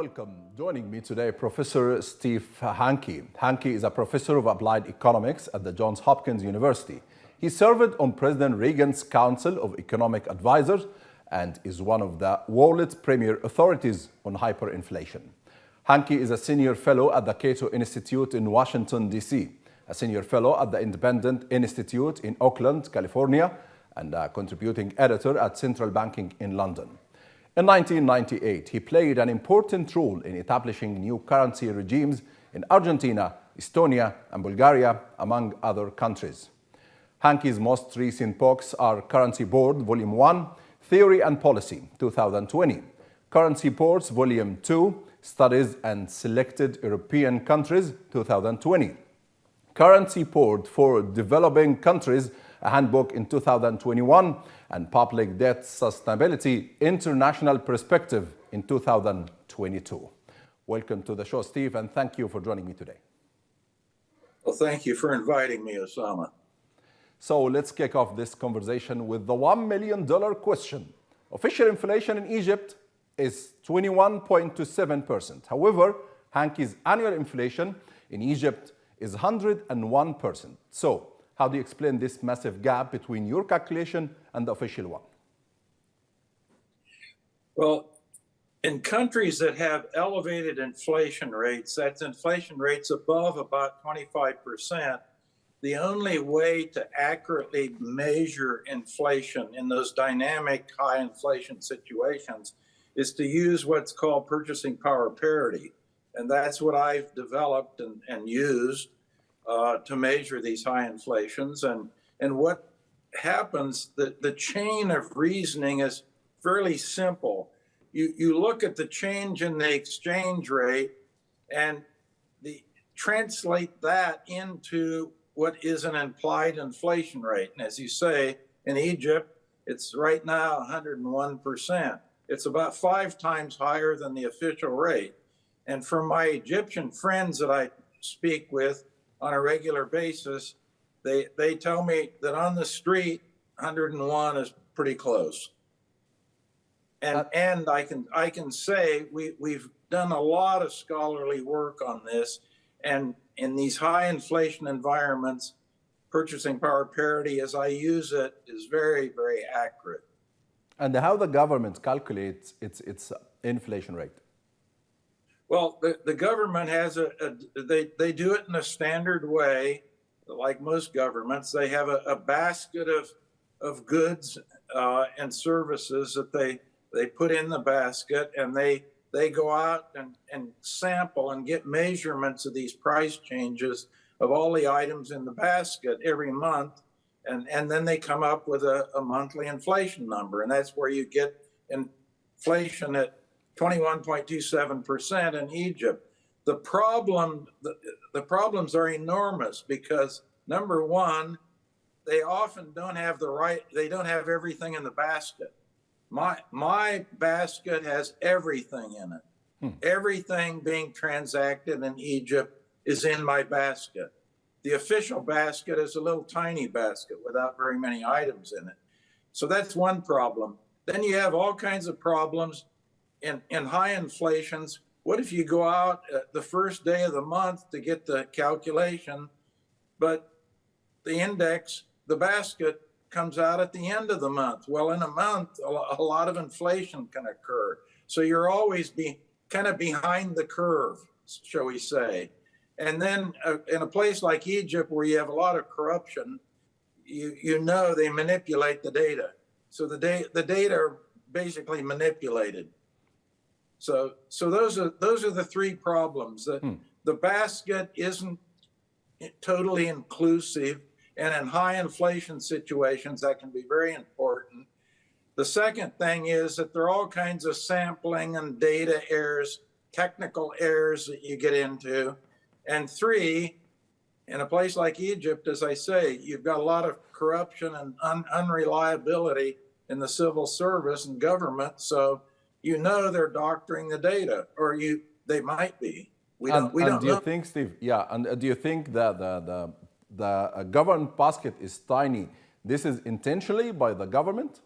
welcome. Joining me today, Professor Steve Hanke. Hanke is a professor of applied economics at the Johns Hopkins University. He served on President Reagan's Council of Economic Advisors and is one of the world's premier authorities on hyperinflation. Hanke is a senior fellow at the Cato Institute in Washington, D.C., a senior fellow at the Independent Institute in Oakland, California, and a contributing editor at Central Banking in London. In 1998, he played an important role in establishing new currency regimes in Argentina, Estonia, and Bulgaria, among other countries. Hanke's most recent books are Currency Board, Volume 1, Theory and Policy, 2020, Currency Boards, Volume 2, Studies and Selected European Countries, 2020, Currency Board for Developing Countries, a handbook in 2021, and Public Debt Sustainability, International Perspective in 2022. Welcome to the show, Steve, and thank you for joining me today. Well, thank you for inviting me, Osama. So let's kick off this conversation with the $1 million question. Official inflation in Egypt is 21.27%. However, Hanke's annual inflation in Egypt is 101%. So, how do you explain this massive gap between your calculation and the official one? Well, in countries that have elevated inflation rates, that's inflation rates above about 25%, the only way to accurately measure inflation in those dynamic high inflation situations is to use what's called purchasing power parity. And that's what I've developed and used to measure these high inflations. And what happens, the chain of reasoning is fairly simple. You look at the change in the exchange rate and translate that into what is an implied inflation rate. And as you say, in Egypt, it's right now 101%. It's about 5 times higher than the official rate. And from my Egyptian friends that I speak with on a regular basis, they tell me that on the street, 101 is pretty close. And I can say we've done a lot of scholarly work on this, and in these high inflation environments, purchasing power parity, as I use it, is very, very accurate. And how the government calculates its inflation rate? Well, the government has they do it in a standard way, like most governments. They have a basket of goods and services that they put in the basket, and they go out and sample and get measurements of these price changes of all the items in the basket every month, and then they come up with a monthly inflation number, and that's where you get inflation at 21.27% in Egypt. The problems are enormous because, number one, they often don't have they don't have everything in the basket. My basket has everything in it. Everything being transacted in Egypt is in my basket. The official basket is a little tiny basket without very many items in it. So that's one problem. Then you have all kinds of problems in high inflations. What if you go out the first day of the month to get the calculation, but the index, the basket, comes out at the end of the month? Well, in a month, a lot of inflation can occur. So you're always kind of behind the curve, shall we say. And then in a place like Egypt, where you have a lot of corruption, you know they manipulate the data. So the data are basically manipulated. So those are the 3 problems. The basket isn't totally inclusive, and in high inflation situations, that can be very important. The second thing is that there are all kinds of sampling and data errors, technical errors that you get into. And 3, in a place like Egypt, as I say, you've got a lot of corruption and unreliability in the civil service and government. So you know they're doctoring the data, or they might be. We don't know. Do you think, Steve? Yeah, and do you think that the government basket is tiny? This is intentionally by the government?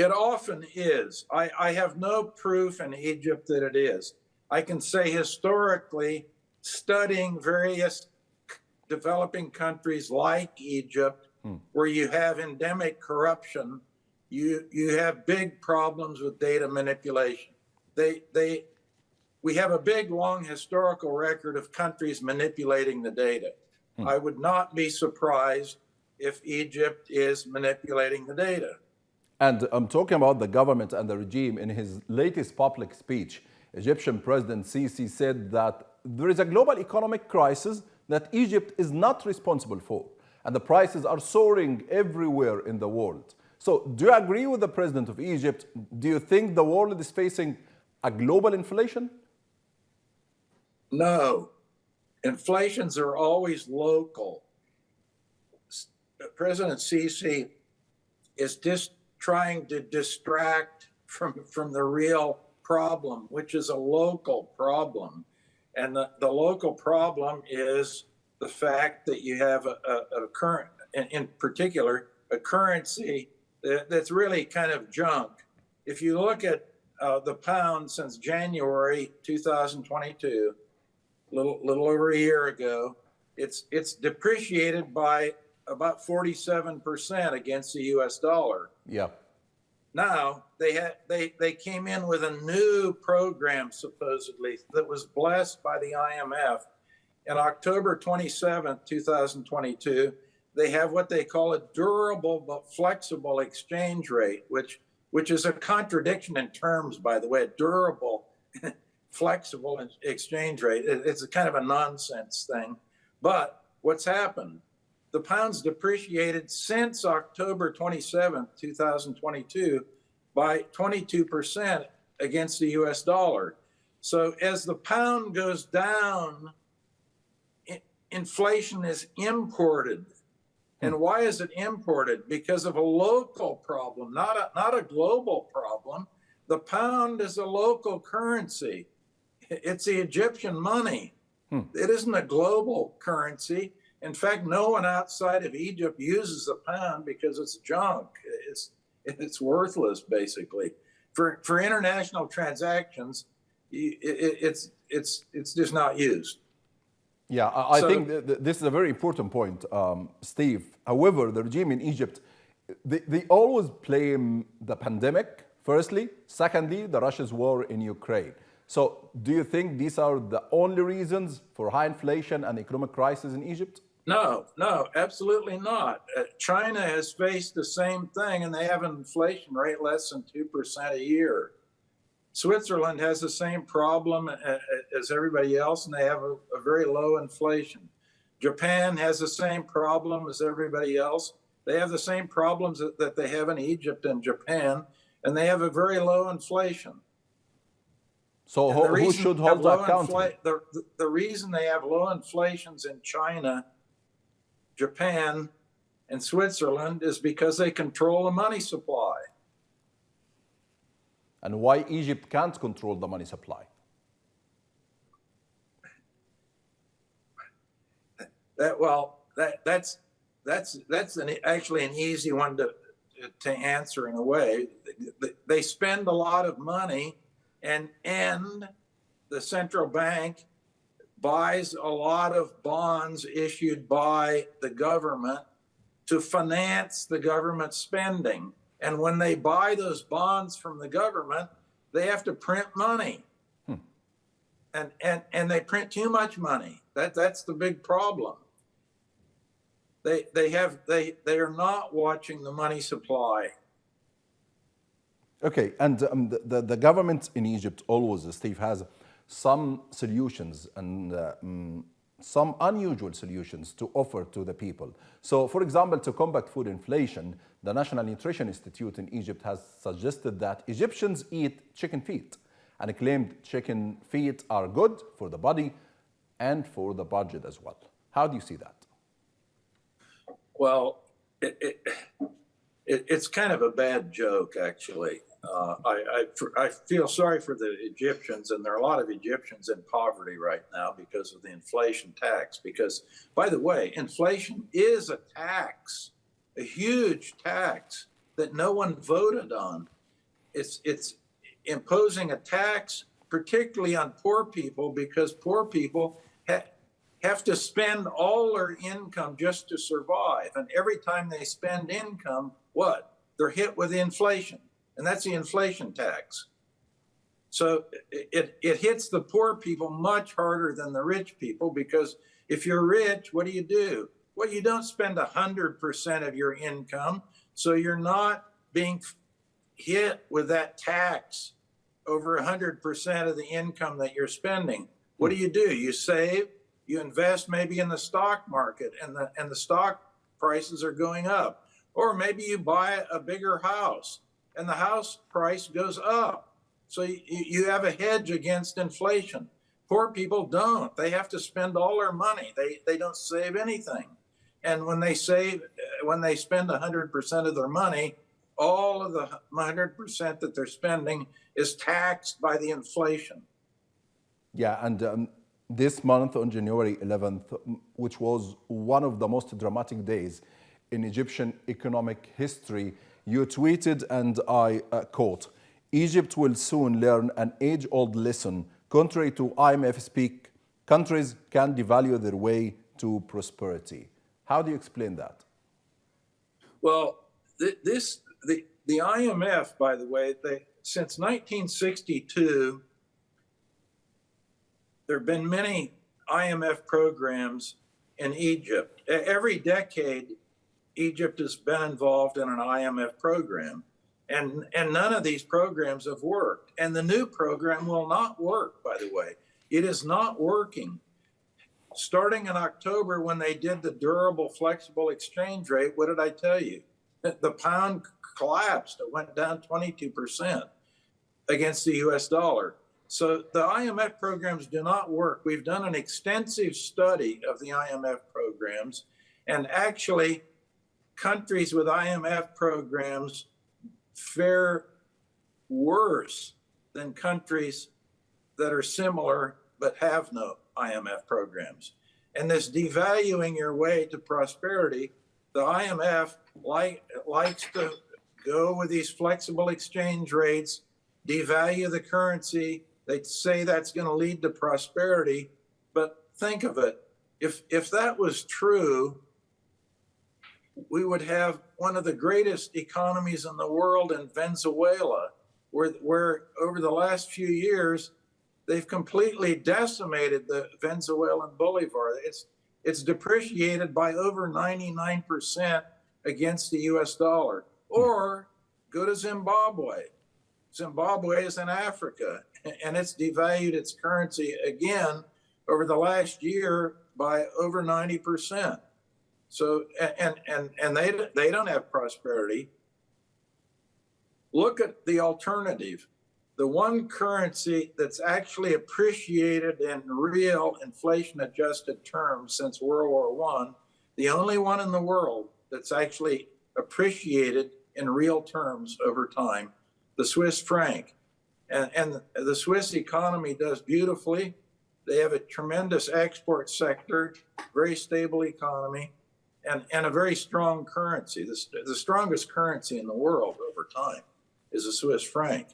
It often is. I have no proof in Egypt that it is. I can say historically, studying various developing countries like Egypt, where you have endemic corruption, you have big problems with data manipulation. We have a big, long historical record of countries manipulating the data. I would not be surprised if Egypt is manipulating the data. And I'm talking about the government and the regime. In his latest public speech, Egyptian President Sisi said that there is a global economic crisis that Egypt is not responsible for, and the prices are soaring everywhere in the world. So do you agree with the president of Egypt? Do you think the world is facing a global inflation? No. Inflations are always local. President Sisi is just trying to distract from the real problem, which is a local problem. And the local problem is the fact that you have a current, in particular, a currency that's really kind of junk. If you look at the pound since January 2022, little over a year ago, it's depreciated by about 47% against the U.S. dollar. Yeah. Now they came in with a new program supposedly that was blessed by the IMF. On October 27th, 2022, they have what they call a durable but flexible exchange rate, which is a contradiction in terms, by the way. Durable, flexible exchange rate. It's a kind of a nonsense thing. But what's happened? The pound's depreciated since October 27th, 2022 by 22% against the US dollar. So as the pound goes down, inflation is imported. And why is it imported? Because of a local problem, not a global problem. The pound is a local currency. It's the Egyptian money. It isn't a global currency. In fact, no one outside of Egypt uses the pound because it's junk. It's worthless, basically. For international transactions, it's just not used. Yeah, I think this is a very important point, Steve. However, the regime in Egypt, they always blame the pandemic, firstly. Secondly, the Russia's war in Ukraine. So do you think these are the only reasons for high inflation and economic crisis in Egypt? No, absolutely not. China has faced the same thing, and they have an inflation rate less than 2% a year. Switzerland has the same problem as everybody else, and they have a very low inflation. Japan has the same problem as everybody else. They have the same problems that they have in Egypt and Japan, and they have a very low inflation. So who should hold that accountable? The reason they have low inflations in China, Japan, and Switzerland is because they control the money supply. And why Egypt can't control the money supply? That's actually an easy one to answer in a way. They spend a lot of money, and the central bank buys a lot of bonds issued by the government to finance the government spending. And when they buy those bonds from the government, they have to print money. And they print too much money. That's the big problem. They are not watching the money supply. Okay, and the government in Egypt always, Steve, has some solutions and some unusual solutions to offer to the people. So, for example, to combat food inflation, the National Nutrition Institute in Egypt has suggested that Egyptians eat chicken feet and claimed chicken feet are good for the body and for the budget as well. How do you see that? Well, it's kind of a bad joke, actually. I feel sorry for the Egyptians, and there are a lot of Egyptians in poverty right now because of the inflation tax. Because, by the way, inflation is a tax, a huge tax that no one voted on. It's imposing a tax, particularly on poor people, because poor people have to spend all their income just to survive. And every time they spend income, what? They're hit with inflation, and that's the inflation tax. So it hits the poor people much harder than the rich people, because if you're rich, what do? Well, you don't spend 100% of your income, so you're not being hit with that tax over 100% of the income that you're spending. What do? You save, you invest maybe in the stock market, and the stock prices are going up. Or maybe you buy a bigger house and the house price goes up. So you have a hedge against inflation. Poor people don't. They have to spend all their money. They don't save anything. And when they spend 100% of their money, all of the 100% that they're spending is taxed by the inflation. Yeah, and this month on January 11th, which was one of the most dramatic days in Egyptian economic history, you tweeted, and I quote, "Egypt will soon learn an age-old lesson. Contrary to IMF speak, countries can devalue their way to prosperity." How do you explain that? Well, the IMF, by the way, since 1962, there have been many IMF programs in Egypt. Every decade, Egypt has been involved in an IMF program, and none of these programs have worked. And the new program will not work, by the way. It is not working. Starting in October, when they did the durable flexible exchange rate, what did I tell you? The pound collapsed. It went down 22% against the US dollar. So the IMF programs do not work. We've done an extensive study of the IMF programs, and actually countries with IMF programs fare worse than countries that are similar but have no IMF programs. And this devaluing your way to prosperity, the IMF likes to go with these flexible exchange rates, devalue the currency. They say that's going to lead to prosperity. But think of it, if that was true, we would have one of the greatest economies in the world in Venezuela, where over the last few years, they've completely decimated the Venezuelan bolivar. It's depreciated by over 99% against the US dollar. Or go to Zimbabwe. Zimbabwe is in Africa, and it's devalued its currency again over the last year by over 90%. So, and they don't have prosperity. Look at the alternative. The one currency that's actually appreciated in real inflation-adjusted terms since World War I, the only one in the world that's actually appreciated in real terms over time, the Swiss franc. And the Swiss economy does beautifully. They have a tremendous export sector, very stable economy, and a very strong currency. The strongest currency in the world over time is the Swiss franc.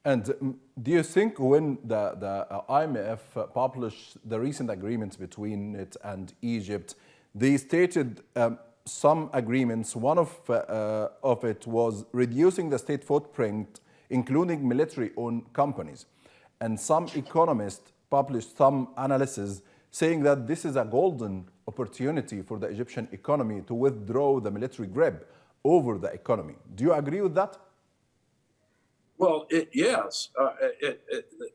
And do you think when the IMF published the recent agreements between it and Egypt, they stated some agreements, one of it was reducing the state footprint, including military-owned companies. And some economists published some analysis saying that this is a golden opportunity for the Egyptian economy to withdraw the military grip over the economy. Do you agree with that? Well, yes.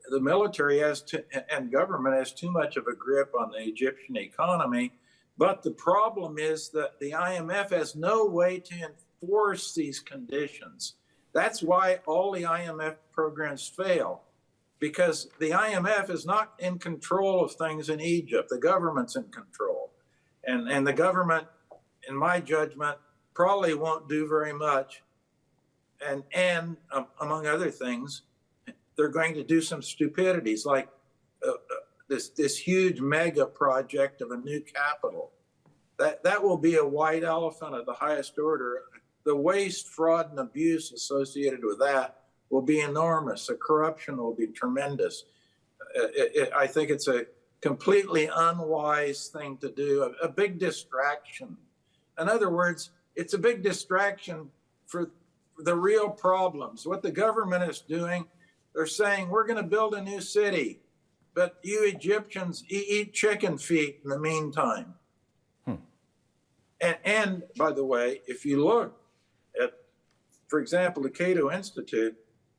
The military and government has too much of a grip on the Egyptian economy. But the problem is that the IMF has no way to enforce these conditions. That's why all the IMF programs fail, because the IMF is not in control of things in Egypt. The government's in control. And the government, in my judgment, probably won't do very much. And among other things, they're going to do some stupidities like this huge mega project of a new capital. that will be a white elephant of the highest order. The waste, fraud, and abuse associated with that will be enormous. The corruption will be tremendous. I think it's a completely unwise thing to do, a big distraction. In other words, it's a big distraction for the real problems. What the government is doing, they're saying, we're going to build a new city, but you Egyptians eat chicken feet in the meantime. And by the way, if you look at, for example, the Cato Institute,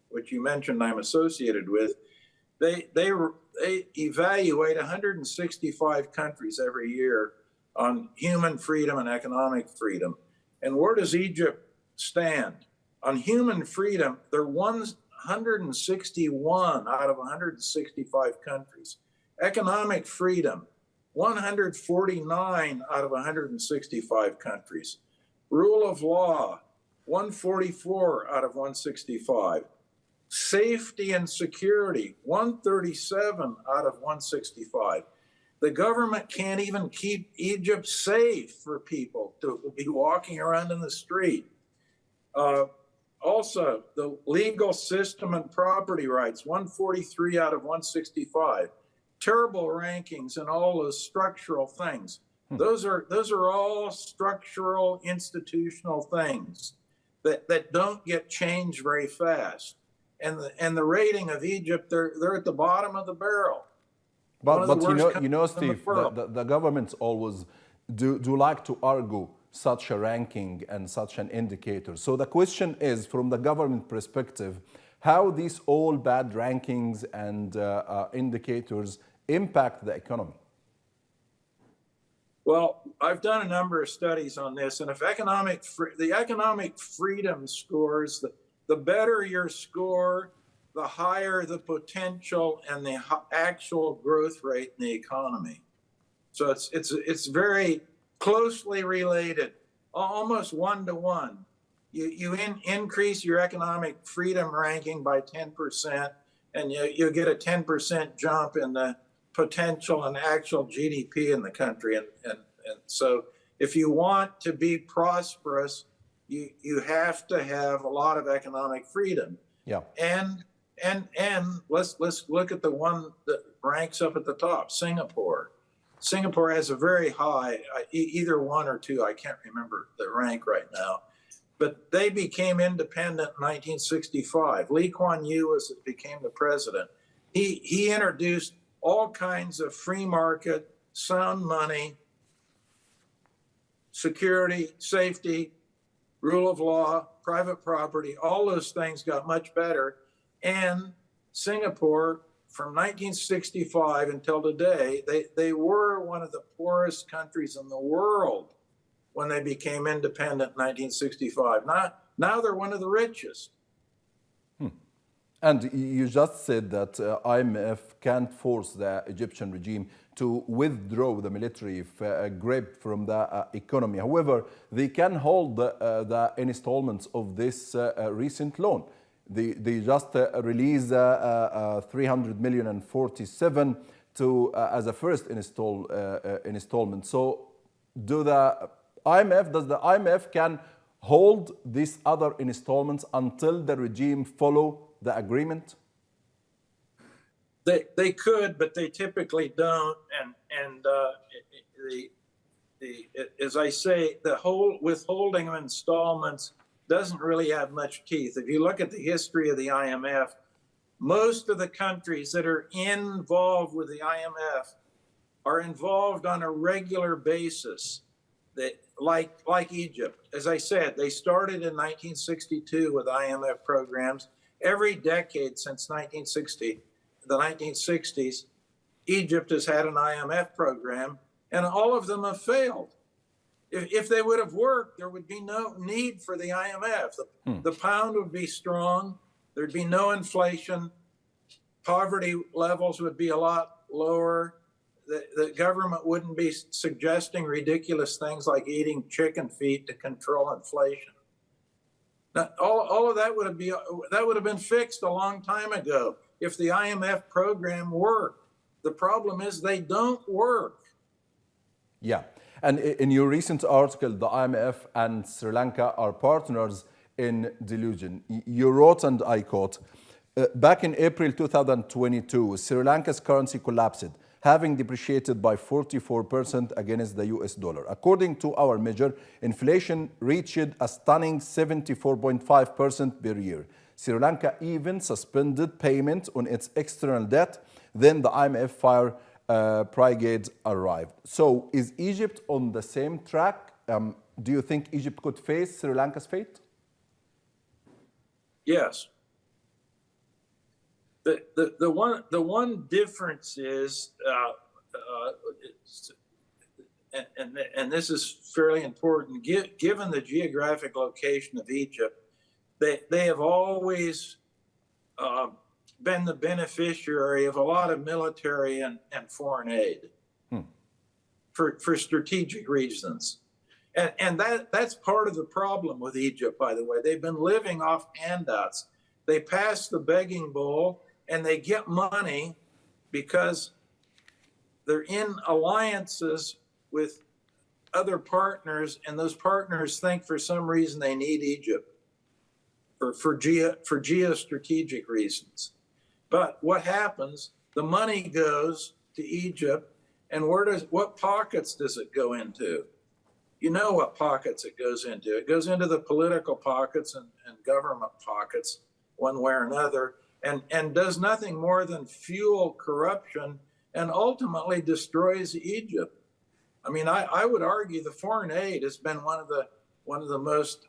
which you mentioned I'm associated with, they evaluate 165 countries every year on human freedom and economic freedom. And where does Egypt stand? On human freedom, they're 161 out of 165 countries. Economic freedom, 149 out of 165 countries. Rule of law, 144 out of 165. Safety and security, 137 out of 165. The government can't even keep Egypt safe for people to be walking around in the street. Also, the legal system and property rights, 143 out of 165. Terrible rankings in all those structural things. Those are all structural, institutional things that don't get changed very fast. And the rating of Egypt, they're at the bottom of the barrel. But you know, Steve, the governments always do like to argue such a ranking and such an indicator. So the question is, from the government perspective, how these all bad rankings and indicators impact the economy? Well, I've done a number of studies on this, and if the economic freedom scores, the better your score, the higher the potential and the actual growth rate in the economy. So it's very closely related, almost one-to-one. You increase your economic freedom ranking by 10%, and you get a 10% jump in the potential and actual GDP in the country. And so if you want to be prosperous, you have to have a lot of economic freedom. Yeah. And let's look at the one that ranks up at the top, Singapore. Singapore has a very high, either one or two, I can't remember the rank right now, but they became independent in 1965. Lee Kuan Yew became the president. He introduced all kinds of free market, sound money, security, safety, rule of law, private property, all those things got much better. And Singapore, from 1965 until today, they were one of the poorest countries in the world when they became independent in 1965. Now they're one of the richest. And you just said that IMF can't force the Egyptian regime to withdraw the military grip from the economy. However, they can hold the installments of this recent loan. They just released 300 million and 47 as a first installment. So does the IMF can hold these other installments until the regime follow the agreement? They could, but they typically don't. And as I say, the whole withholding of installments doesn't really have much teeth. If you look at the history of the IMF, most of the countries that are involved with the IMF are involved on a regular basis. Like Egypt. As I said, they started in 1962 with IMF programs. Every decade since the 1960s, Egypt has had an IMF program, and all of them have failed. If they would have worked, there would be no need for the IMF. The pound would be strong. There'd be no inflation. Poverty levels would be a lot lower. The government wouldn't be suggesting ridiculous things like eating chicken feet to control inflation. Now, all of that would have been fixed a long time ago if the IMF program worked. The problem is they don't work. Yeah. And in your recent article, the IMF and Sri Lanka are partners in delusion. You wrote, and I quote, back in April 2022, Sri Lanka's currency collapsed, having depreciated by 44% against the US dollar. According to our measure, inflation reached a stunning 74.5% per year. Sri Lanka even suspended payment on its external debt. Then the IMF fire brigade arrived. So is Egypt on the same track? Do you think Egypt could face Sri Lanka's fate? Yes. The one difference is, and this is fairly important, given the geographic location of Egypt, they have always been the beneficiary of a lot of military and foreign aid for strategic reasons. And that's part of the problem with Egypt, by the way. They've been living off handouts. They pass the begging bowl and they get money because they're in alliances with other partners, and those partners think for some reason they need Egypt for geostrategic reasons. But what happens, the money goes to Egypt, and what pockets does it go into? You know what pockets it goes into. It goes into the political pockets and government pockets, one way or another, and does nothing more than fuel corruption and ultimately destroys Egypt. I mean, I would argue the foreign aid has been one of the most,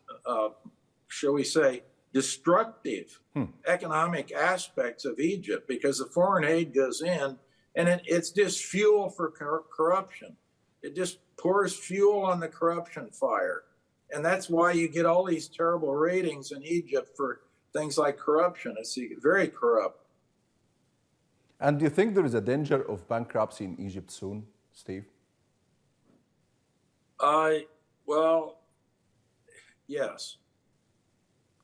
shall we say, destructive economic aspects of Egypt, because the foreign aid goes in and it's just fuel for corruption. It just pours fuel on the corruption fire. And that's why you get all these terrible ratings in Egypt for things like corruption. It's very corrupt. And do you think there is a danger of bankruptcy in Egypt soon, Steve? Well, yes.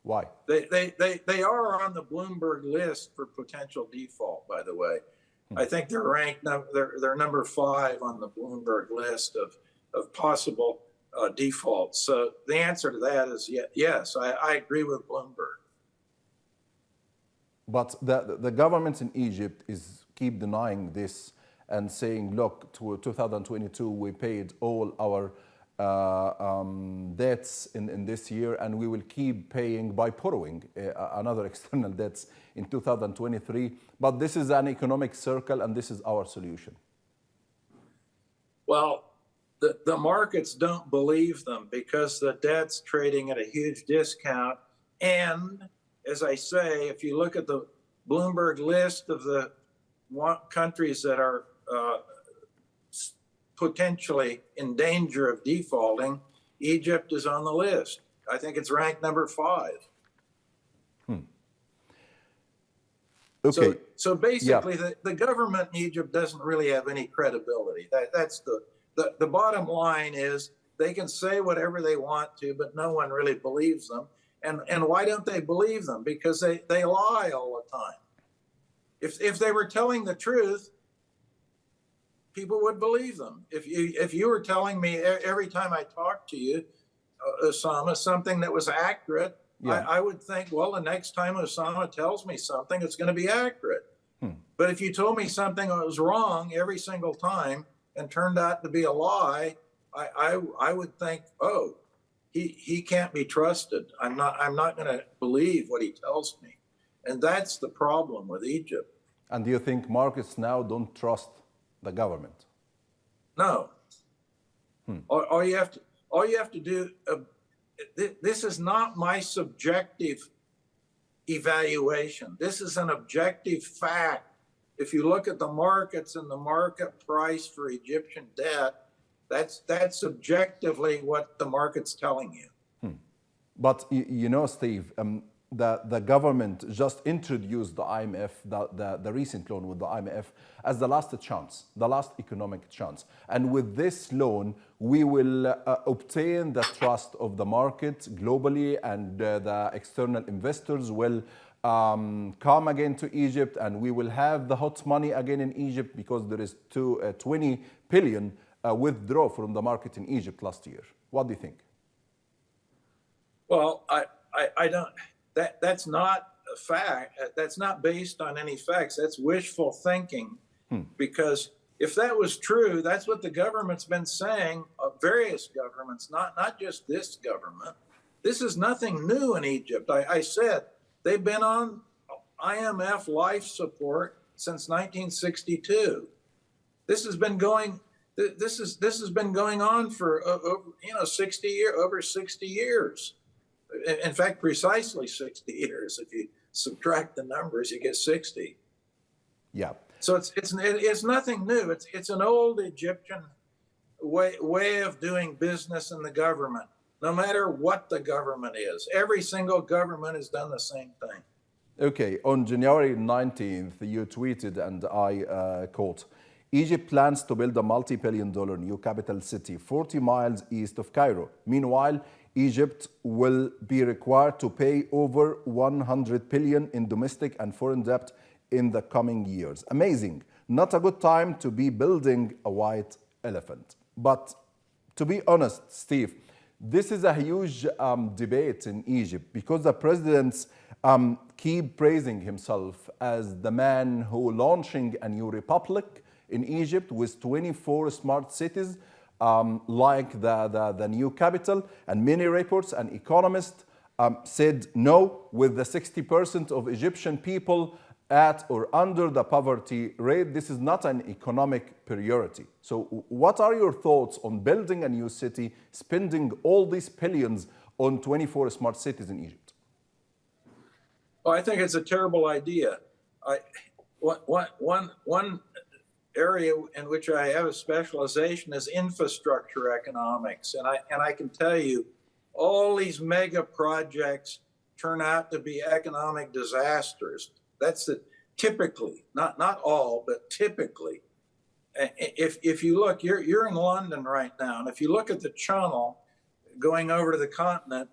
Why? They are on the Bloomberg list for potential default, by the way. I think they're ranked, they're number 5 on the Bloomberg list of possible defaults. So the answer to that is yes, I agree with Bloomberg. But the government in Egypt keep denying this and saying, look, to 2022, we paid all our debts in this year, and we will keep paying by borrowing another external debts in 2023. But this is an economic circle, and this is our solution. Well, the markets don't believe them because the debt's trading at a huge discount. And as I say, if you look at the Bloomberg list of the countries that are potentially in danger of defaulting, Egypt is on the list. I think it's ranked number 5. Okay. So basically, the government in Egypt doesn't really have any credibility. That's the bottom line is they can say whatever they want to, but no one really believes them. And why don't they believe them? Because they lie all the time. If they were telling the truth, people would believe them. If you were telling me every time I talked to you, Osama, something that was accurate, I would think, well, the next time Osama tells me something, it's going to be accurate. But if you told me something that was wrong every single time and turned out to be a lie, I would think, oh, he can't be trusted. I'm not going to believe what he tells me. And that's the problem with Egypt. And do you think markets now don't trust the government? No. All you have to do, this is not my subjective evaluation. This is an objective fact. If you look at the markets and the market price for Egyptian debt, that's subjectively what the market's telling you. But you know, Steve, the government just introduced the IMF, the recent loan with the IMF, as the last chance, the last economic chance. And with this loan, we will obtain the trust of the market globally, and the external investors will come again to Egypt, and we will have the hot money again in Egypt because there is 20 billion withdraw from the market in Egypt last year. What do you think? Well, I don't. That's not a fact. That's not based on any facts. That's wishful thinking. Because if that was true, that's what the government's been saying. Various governments, not just this government. This is nothing new in Egypt. I said they've been on IMF life support since 1962. This has been going. This has been going on for over 60 years. In fact, precisely 60 years. If you subtract the numbers, you get 60. Yeah. So it's nothing new. It's an old Egyptian way of doing business in the government. No matter what the government is, every single government has done the same thing. Okay. On January 19th, you tweeted, and I quote, Egypt plans to build a multi-billion-dollar new capital city 40 miles east of Cairo. Meanwhile, Egypt will be required to pay over 100 billion in domestic and foreign debt in the coming years. Amazing. Not a good time to be building a white elephant. But to be honest, Steve, this is a huge debate in Egypt because the presidents keep praising himself as the man who launching a new republic in Egypt with 24 smart cities like the new capital, and many reports and economists said no, with the 60% of Egyptian people at or under the poverty rate. This is not an economic priority. So what are your thoughts on building a new city, spending all these billions on 24 smart cities in Egypt? Well, I think it's a terrible idea. One area in which I have a specialization is infrastructure economics. And I can tell you, all these mega projects turn out to be economic disasters. That's typically, not all, but typically. If you look, you're in London right now, and if you look at the channel going over to the continent,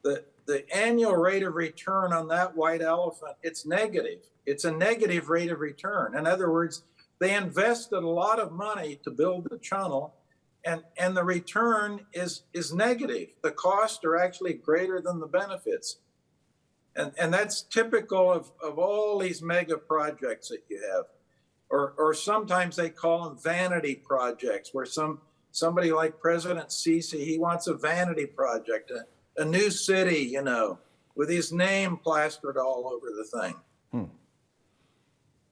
the annual rate of return on that white elephant, it's negative. It's a negative rate of return. In other words, they invested a lot of money to build the channel, and the return is negative. The costs are actually greater than the benefits. And that's typical of all these mega projects that you have. Or sometimes they call them vanity projects, where somebody like President Sisi, he wants a vanity project, a new city, with his name plastered all over the thing.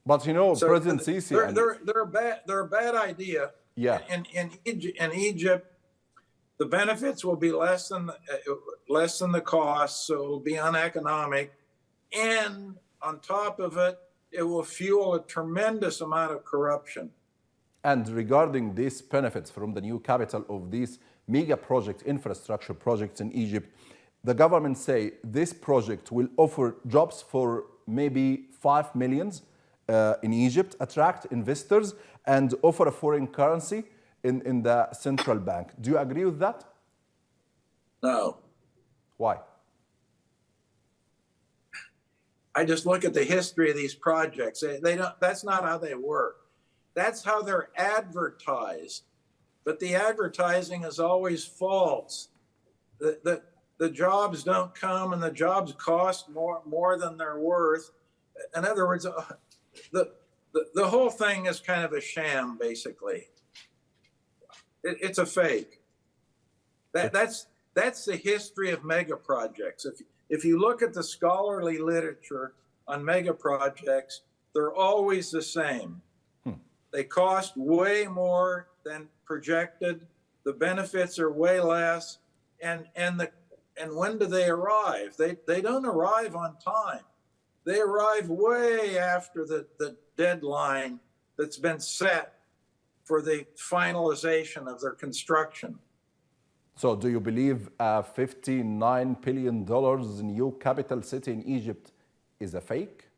But so President Sisi, they're a bad idea. Yeah. In Egypt, the benefits will be less than the costs, so it will be uneconomic, and on top of it, it will fuel a tremendous amount of corruption. And regarding these benefits from the new capital of these mega project infrastructure projects in Egypt, the government say this project will offer jobs for maybe 5 million in Egypt, attract investors, and offer a foreign currency in the central bank. Do you agree with that? No. Why? I just look at the history of these projects. They don't. That's not how they work. That's how they're advertised. But the advertising is always false. The jobs don't come, and the jobs cost more than they're worth. In other words, the whole thing is kind of a sham, basically. It's a fake. That's the history of mega projects. If you look at the scholarly literature on mega projects, they're always the same. They cost way more than projected. The benefits are way less. And when do they arrive? They don't arrive on time. They arrive way after the deadline that's been set for the finalization of their construction. So do you believe $59 billion new capital city in Egypt is a fake?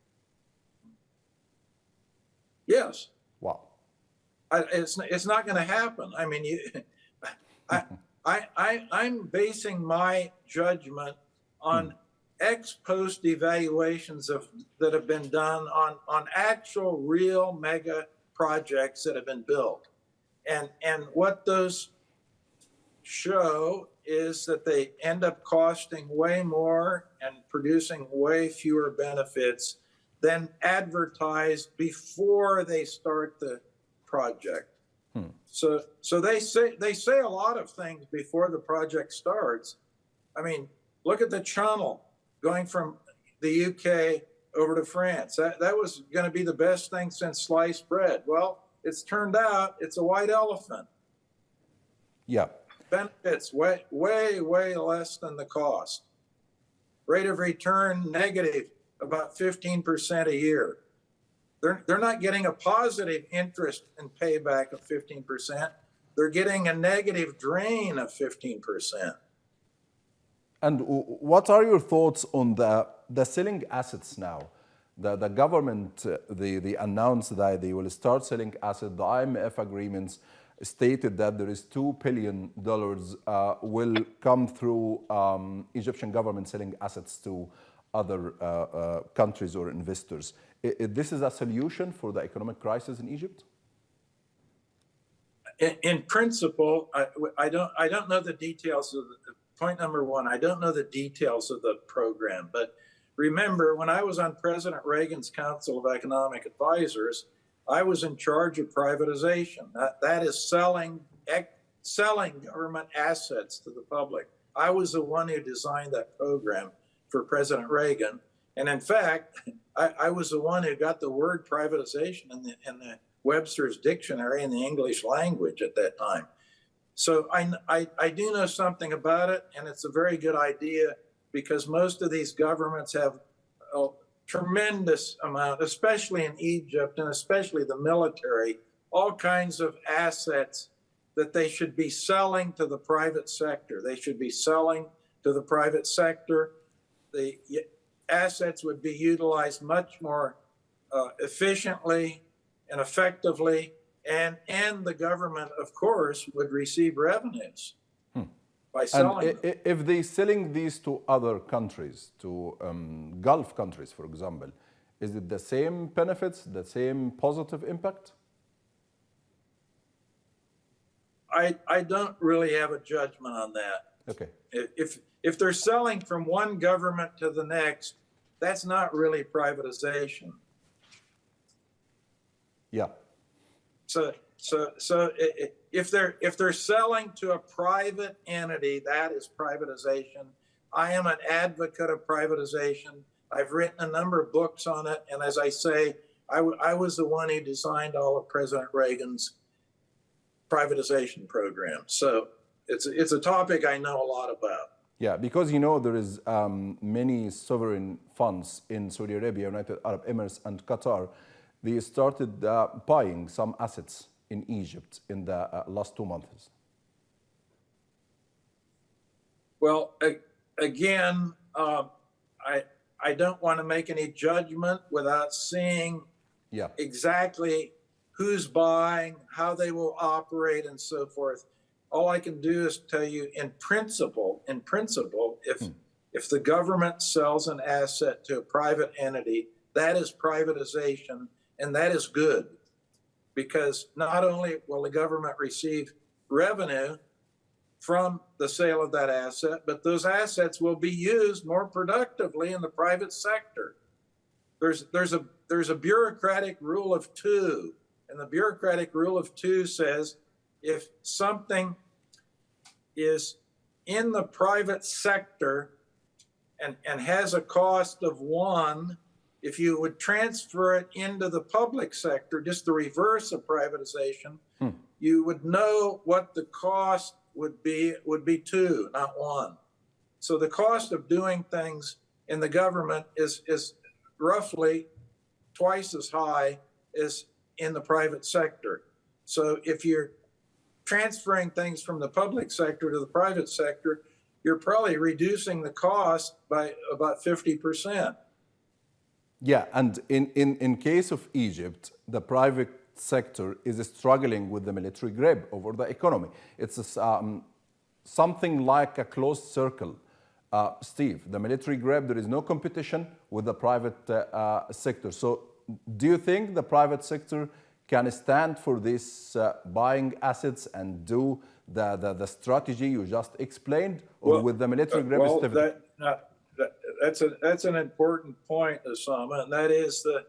Yes. Wow. It's not going to happen. I mean, I'm basing my judgment on ex post evaluations that have been done on actual real mega projects that have been built. And what those show is that they end up costing way more and producing way fewer benefits than advertised before they start the project. So they say a lot of things before the project starts. I mean, look at the channel going from the UK over to France. That was going to be the best thing since sliced bread. Well, it's turned out it's a white elephant. Yeah. Benefits way less than the cost. Rate of return negative, about 15% a year. They're not getting a positive interest and payback of 15%. They're getting a negative drain of 15%. And what are your thoughts on the selling assets now? The government, they announced that they will start selling assets. The IMF agreements stated that there is $2 billion will come through Egyptian government selling assets to other countries or investors. This is a solution for the economic crisis in Egypt? In principle, I don't know the details of point number one. I don't know the details of the program, but remember, when I was on President Reagan's Council of Economic Advisors, I was in charge of privatization. That is selling government assets to the public. I was the one who designed that program for President Reagan. And in fact, I was the one who got the word privatization in the Webster's dictionary in the English language at that time. So I do know something about it, and it's a very good idea because most of these governments have a tremendous amount, especially in Egypt and especially the military, all kinds of assets that they should be selling to the private sector. They should be selling to the private sector. The assets would be utilized much more efficiently and effectively, and the government, of course, would receive revenues by selling. And if they're selling these to other countries, to Gulf countries, for example, is it the same benefits, the same positive impact? I don't really have a judgment on that. Okay. If they're selling from one government to the next, that's not really privatization. Yeah. So if they're selling to a private entity, that is privatization. I am an advocate of privatization. I've written a number of books on it, and as I say, I was the one who designed all of President Reagan's privatization program. So it's a topic I know a lot about. Yeah, because you know there is many sovereign funds in Saudi Arabia, United Arab Emirates, and Qatar. They started buying some assets in Egypt in the last 2 months. Well, again, I don't want to make any judgment without seeing exactly who's buying, how they will operate, and so forth. All I can do is tell you in principle, if the government sells an asset to a private entity, that is privatization, and that is good. Because not only will the government receive revenue from the sale of that asset, but those assets will be used more productively in the private sector. There's a bureaucratic rule of two, and the bureaucratic rule of two says if something is in the private sector and has a cost of one, if you would transfer it into the public sector, just the reverse of privatization, you would know what the cost would be two, not one. So the cost of doing things in the government is roughly twice as high as in the private sector. So if you're transferring things from the public sector to the private sector, you're probably reducing the cost by about 50%. Yeah, and in case of Egypt, the private sector is struggling with the military grip over the economy. It's something like a closed circle. Steve, the military grip, there is no competition with the private sector. So do you think the private sector can stand for this buying assets and do the strategy you just explained, or with the military aggressivity? That's an important point, Osama, and that is that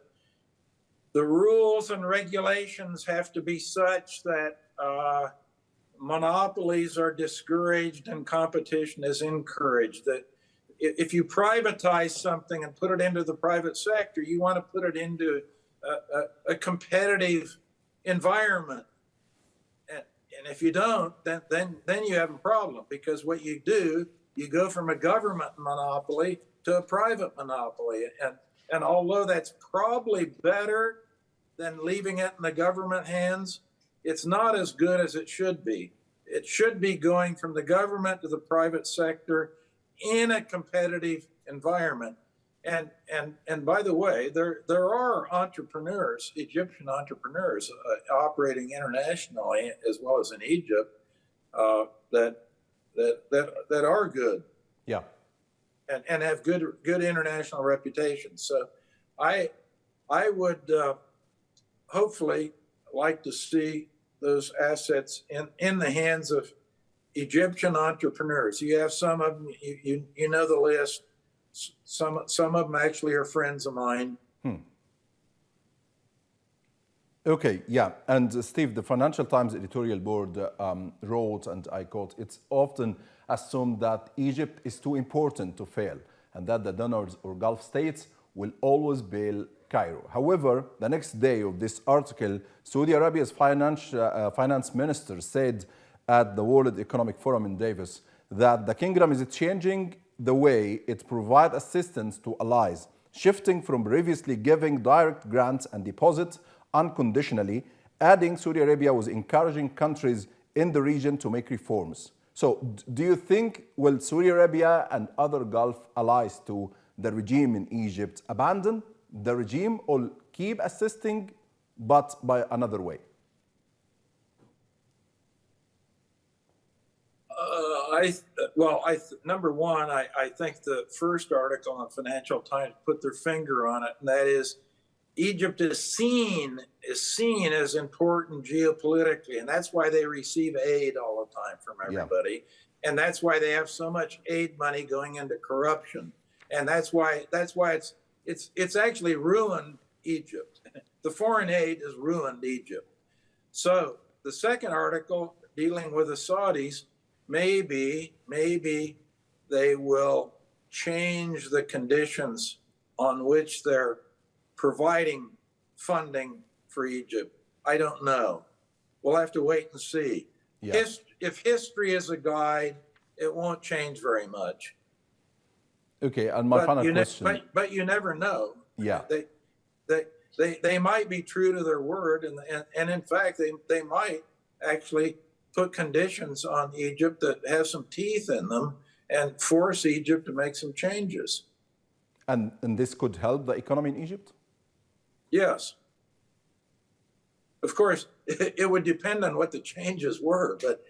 the rules and regulations have to be such that monopolies are discouraged and competition is encouraged. That if you privatize something and put it into the private sector, you want to put it into a competitive environment. And if you don't, then you have a problem, because what you do, you go from a government monopoly to a private monopoly. And although that's probably better than leaving it in the government hands, it's not as good as it should be. It should be going from the government to the private sector in a competitive environment. And by the way, there are entrepreneurs, Egyptian entrepreneurs, operating internationally as well as in Egypt, that are good. Yeah. And have good international reputation. So I would hopefully like to see those assets in the hands of Egyptian entrepreneurs. You have some of them, you know the list. Some of them actually are friends of mine. Okay, yeah. And Steve, the Financial Times editorial board wrote, and I quote, "It's often assumed that Egypt is too important to fail and that the donors or Gulf states will always bail Cairo." However, the next day of this article, Saudi Arabia's finance minister said at the World Economic Forum in Davos that the kingdom is changing the way it provides assistance to allies, shifting from previously giving direct grants and deposits unconditionally, adding Saudi Arabia was encouraging countries in the region to make reforms. So do you think, will Saudi Arabia and other Gulf allies to the regime in Egypt abandon the regime or keep assisting, but by another way? Number one, I think the first article on Financial Times put their finger on it, and that is Egypt is seen as important geopolitically, and that's why they receive aid all the time from everybody, and that's why they have so much aid money going into corruption, and that's why it's actually ruined Egypt. The foreign aid has ruined Egypt. So the second article dealing with the Saudis, maybe they will change the conditions on which they're providing funding for Egypt. I don't know. We'll have to wait and see. Yeah. If history is a guide, it won't change very much. Okay, and my final question. But you never know. Yeah. They might be true to their word, and in fact, they might actually put conditions on Egypt that have some teeth in them and force Egypt to make some changes. And this could help the economy in Egypt? Yes. Of course, it would depend on what the changes were, but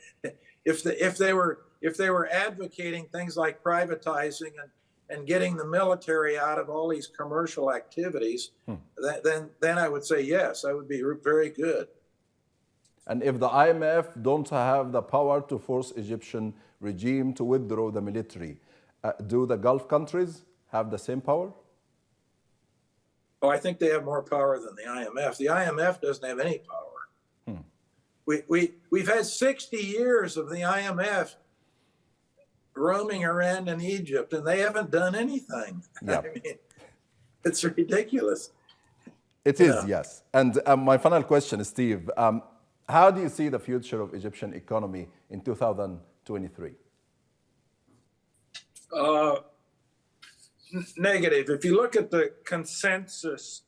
if they were advocating things like privatizing and getting the military out of all these commercial activities, then I would say yes, that would be very good. And if the IMF don't have the power to force Egyptian regime to withdraw the military, do the Gulf countries have the same power? Oh, I think they have more power than the IMF. The IMF doesn't have any power. We've had 60 years of the IMF roaming around in Egypt, and they haven't done anything. Yep. I mean, it's ridiculous. It is, yes. And my final question, Steve, how do you see the future of Egyptian economy in 2023? Negative. If you look at the consensus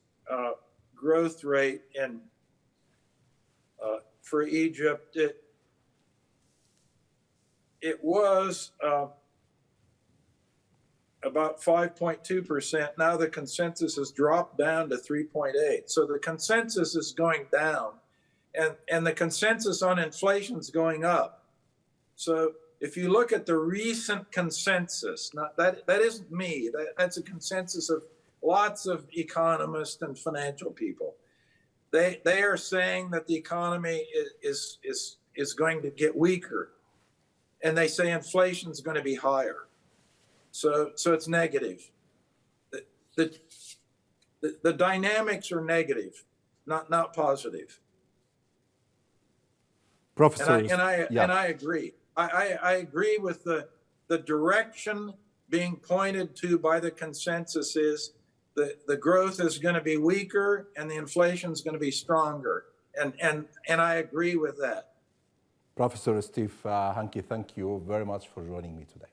growth rate for Egypt, it was about 5.2%. Now the consensus has dropped down to 3.8. So the consensus is going down, and the consensus on inflation is going up. So if you look at the recent consensus, that isn't me, that's a consensus of lots of economists and financial people. They are saying that the economy is going to get weaker, and they say inflation is going to be higher. So it's negative. The dynamics are negative, not positive. Professor, and I agree. I agree with the direction being pointed to by the consensus is the growth is going to be weaker and the inflation is going to be stronger. And I agree with that. Professor Steve Hanke, thank you very much for joining me today.